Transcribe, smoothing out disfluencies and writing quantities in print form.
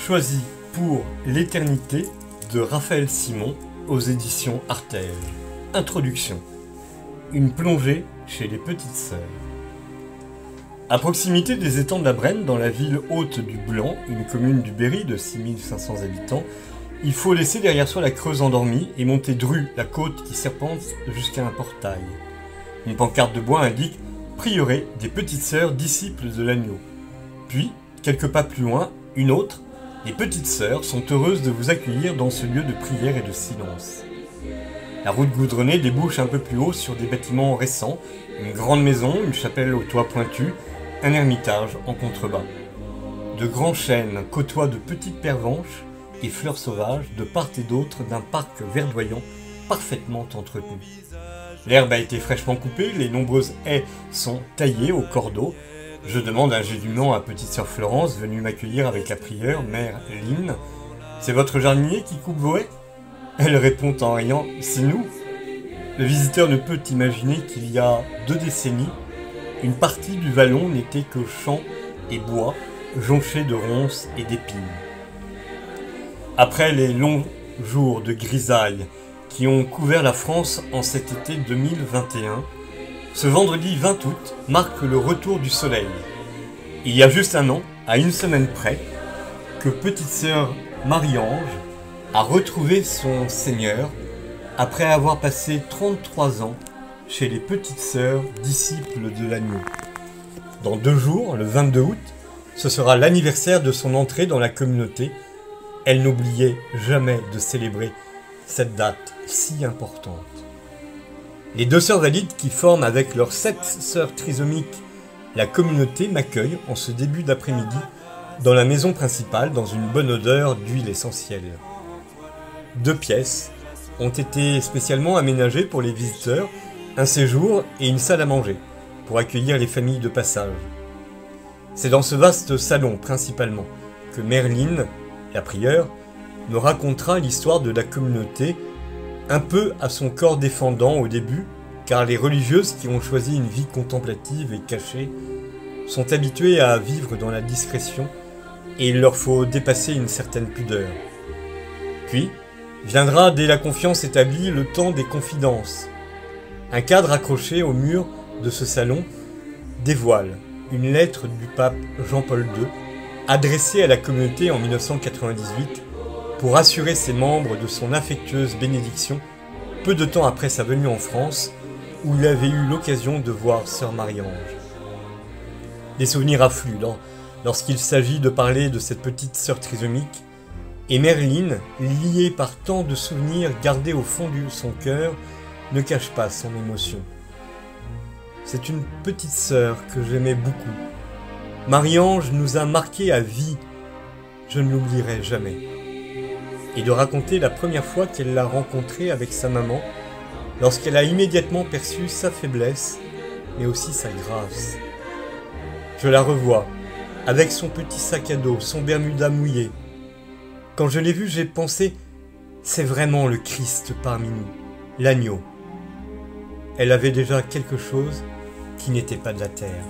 choisi pour l'éternité de Raphaël Simon aux éditions Artege. Introduction. Une plongée chez les petites sœurs. À proximité des étangs de la Brenne, dans la ville haute du Blanc, une commune du Berry de 6500 habitants, il faut laisser derrière soi la Creuse endormie et monter Dru, la côte qui serpente jusqu'à un portail. Une pancarte de bois indique « Prieuré des petites sœurs disciples de l'agneau ». Puis, quelques pas plus loin, une autre « Les petites sœurs sont heureuses de vous accueillir dans ce lieu de prière et de silence ». La route goudronnée débouche un peu plus haut sur des bâtiments récents, une grande maison, une chapelle au toit pointu, un ermitage en contrebas. De grands chênes côtoient de petites pervenches et fleurs sauvages de part et d'autre d'un parc verdoyant parfaitement entretenu. L'herbe a été fraîchement coupée, les nombreuses haies sont taillées au cordeau. Je demande ingénument à petite sœur Florence, venue m'accueillir avec la prieure, mère Lynn. « C'est votre jardinier qui coupe vos haies ?» Elle répond en riant « C'est nous !» Le visiteur ne peut imaginer qu'il y a 2 décennies, une partie du vallon n'était que champs et bois, jonchés de ronces et d'épines. Après les longs jours de grisaille qui ont couvert la France en cet été 2021, ce vendredi 20 août marque le retour du soleil. Il y a juste un an, à une semaine près, que petite sœur Marie-Ange a retrouvé son Seigneur après avoir passé 33 ans chez les petites sœurs disciples de l'agneau. Dans 2 jours, le 22 août, ce sera l'anniversaire de son entrée dans la communauté. Elle n'oubliait jamais de célébrer cette date si importante. Les 2 sœurs valides qui forment avec leurs 7 sœurs trisomiques la communauté m'accueillent en ce début d'après-midi dans la maison principale dans une bonne odeur d'huile essentielle. 2 pièces ont été spécialement aménagées pour les visiteurs, un séjour et une salle à manger pour accueillir les familles de passage. C'est dans ce vaste salon principalement que Mère Lynn, la prieure, me racontera l'histoire de la communauté, un peu à son corps défendant au début, car les religieuses qui ont choisi une vie contemplative et cachée sont habituées à vivre dans la discrétion et il leur faut dépasser une certaine pudeur. Puis, viendra dès la confiance établie le temps des confidences. Un cadre accroché au mur de ce salon dévoile une lettre du pape Jean-Paul II adressée à la communauté en 1998 pour assurer ses membres de son affectueuse bénédiction peu de temps après sa venue en France où il avait eu l'occasion de voir sœur Marie-Ange. Les souvenirs affluent lorsqu'il s'agit de parler de cette petite sœur trisomique et Mère Lynn, liée par tant de souvenirs gardés au fond de son cœur, ne cache pas son émotion. C'est une petite sœur que j'aimais beaucoup. Marie-Ange nous a marqués à vie. Je ne l'oublierai jamais. Et de raconter la première fois qu'elle l'a rencontrée avec sa maman, lorsqu'elle a immédiatement perçu sa faiblesse, mais aussi sa grâce. Je la revois, avec son petit sac à dos, son bermuda mouillé. Quand je l'ai vue, j'ai pensé « C'est vraiment le Christ parmi nous, l'agneau ». Elle avait déjà quelque chose qui n'était pas de la terre.